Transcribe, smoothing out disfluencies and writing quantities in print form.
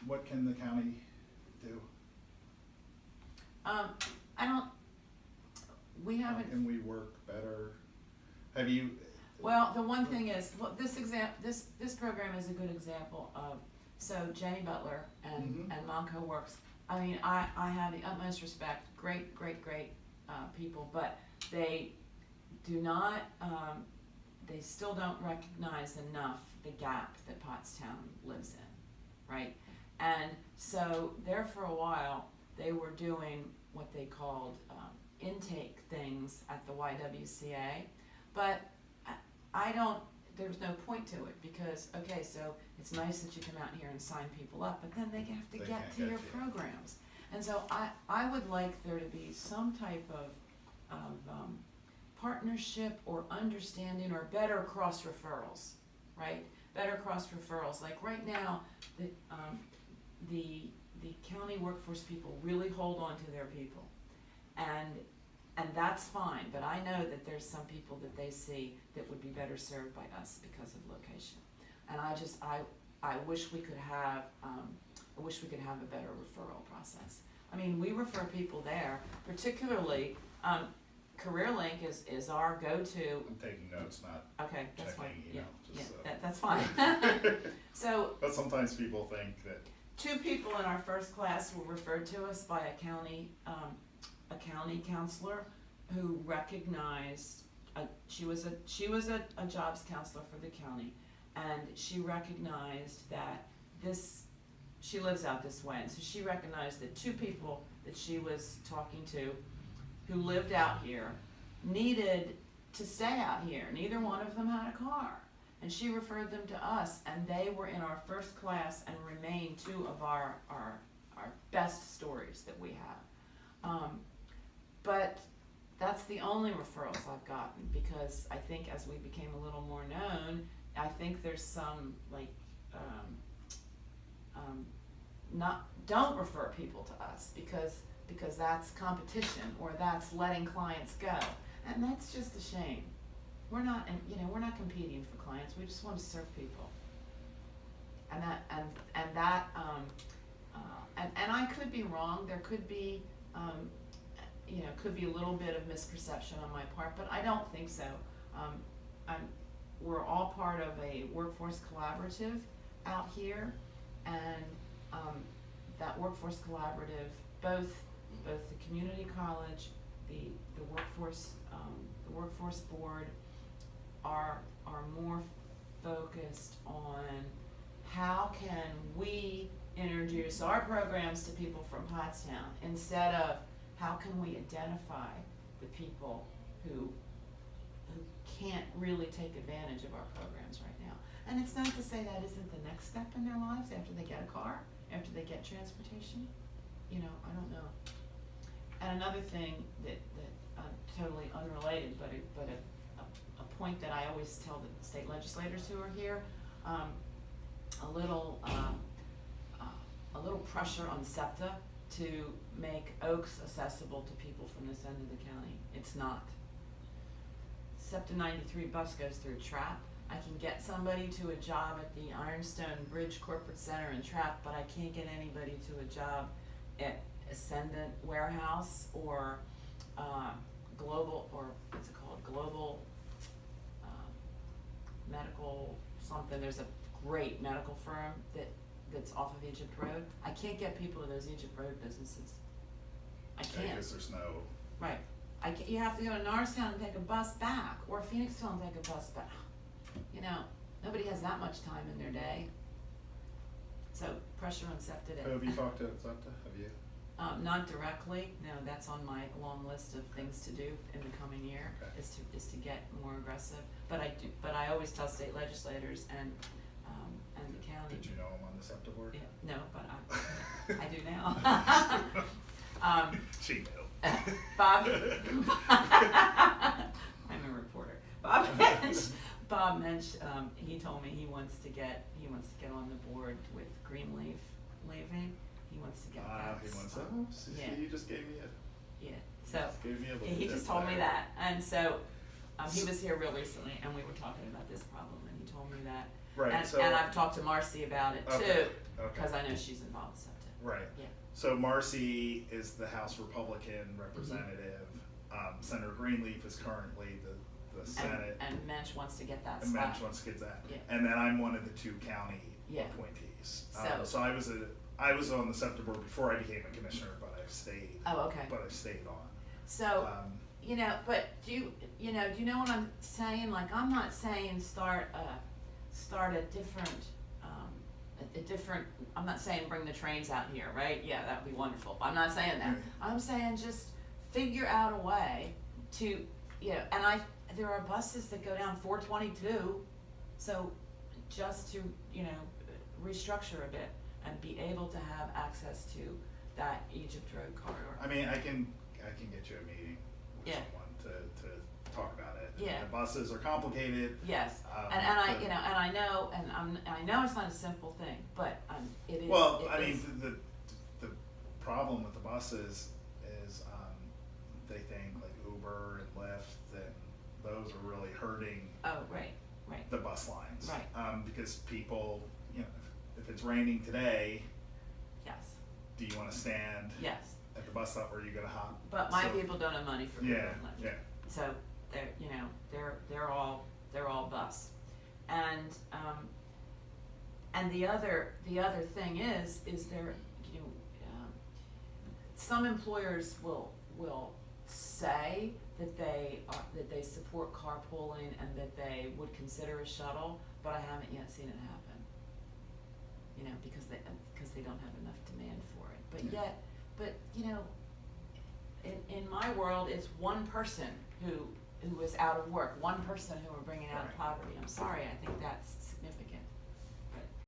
What can the county do? I don't, we How haven't, can we work better? Have you? well, the one thing is, well, this program is a good example of, so Jenny Butler and, Mhm. and Monco Works, I mean, I have the utmost respect, great, people, but they do not, they still don't recognize enough the gap that Pottstown lives in, right? And so there for a while, they were doing what they called intake things at the YWCA, but I don't, there's no point to it because, okay, so it's nice that you come out here and sign people up, but then they have to They get can't to get your to you. programs. And so I would like there to be some type of partnership or understanding or better cross referrals, right? Better cross referrals. Like right now, the county workforce people really hold on to their people, and that's fine. But I know that there's some people that they see that would be better served by us because of location. And I wish we could have a better referral process. I mean, we refer people there, particularly. CareerLink is our go-to. I'm taking notes, not Okay, that's fine. checking Yeah, email. yeah, Just, that's fine. So but sometimes people think that. 2 people in our first class were referred to us by a county counselor who recognized, she was a jobs counselor for the county, and she recognized that she lives out this way, and so she recognized that 2 people that she was talking to who lived out here needed to stay out here. Neither one of them had a car. And she referred them to us, and they were in our first class and remain 2 of our best stories that we have. But that's the only referrals I've gotten, because I think as we became a little more known, I think there's some don't refer people to us because that's competition or that's letting clients go, and that's just a shame. We're not competing for clients. We just want to serve people, and I could be wrong. There could be could be a little bit of misperception on my part, but I don't think so. We're all part of a workforce collaborative out here, and that workforce collaborative, both the community college, the workforce board are more focused on how can we introduce our programs to people from Pottstown instead of how can we identify the people who can't really take advantage of our programs right now. And it's not to say that isn't the next step in their lives after they get a car, after they get transportation. I don't know. And another thing that totally unrelated, but a point that I always tell the state legislators who are here, a little pressure on SEPTA to make Oaks accessible to people from this end of the county. It's not. SEPTA 93 bus goes through Trapp. I can get somebody to a job at the Ironstone Bridge Corporate Center in Trapp, but I can't get anybody to a job at Ascendant Warehouse or Global, or what's it called? Global Medical something. There's a great medical firm that's off of Egypt Road. I can't get people to those Egypt Road businesses. I can't. Because there's no. Right. You have to go to Norristown and take a bus back, or Phoenixville and take a bus back. Nobody has that much time in their day. So pressure on SEPTA. Have you talked to SEPTA? Have you? Not directly. No, that's on my long list of things to do in the coming year. Okay. Is to get more aggressive. But I always tell state legislators and the county. Did you know I'm on the SEPTA board? Yeah, no, but I do now. She knew. Bob, I'm a reporter. Bob Mensch, he told me he wants to get on the board with Greenleaf leaving. He wants to get that. He wants so, to. Yeah. He just gave me a. Yeah. So Gave me a little he tip just told me there. that, and so he was here real recently, and we were talking about this problem, and he told me that Right, And, so- and I've talked to Marcy about it Okay, too, okay. cause I know she's involved with septic. Right. Yeah. So Marcy is the House Republican representative. Senator Greenleaf is currently the Senate. And Mensch wants to get that And spot. Mensch wants to get that. Yeah. And then I'm one of the 2 county Yeah. appointees. So- So I was on the SEPTA board before I became a commissioner, but I've stayed. Oh, okay. But I've stayed on. So, Um, you know, but do you know what I'm saying? Like, I'm not saying start a different, a different, I'm not saying bring the trains out here, right? Yeah, that would be wonderful. I'm not saying that. Right. I'm saying just figure out a way to, and there are buses that go down 422, so just to, restructure a bit and be able to have access to that Egypt Road corridor. I mean, I can get you a meeting with Yeah. someone to talk about it. Yeah. The buses are complicated. Yes, Um, and I, but- and I know, and I know it's not a simple thing, but it is. Well, it I mean, is- the problem with the buses is they think like Uber and Lyft, and those are really hurting Oh, right, the bus lines. Right. Because people, if it's raining today, yes, do you want to stand yes, at the bus stop or are you going to hop? but my So- people don't have money for Uber Yeah, and Lyft. yeah. So they're all bus, and the other thing is there, some employers will say that they support carpooling and that they would consider a shuttle, but I haven't yet seen it happen. Because they don't have enough demand for it. But in my world, it's one person who is out of work, one person who we're bringing out of Right. poverty. I'm sorry, I think that's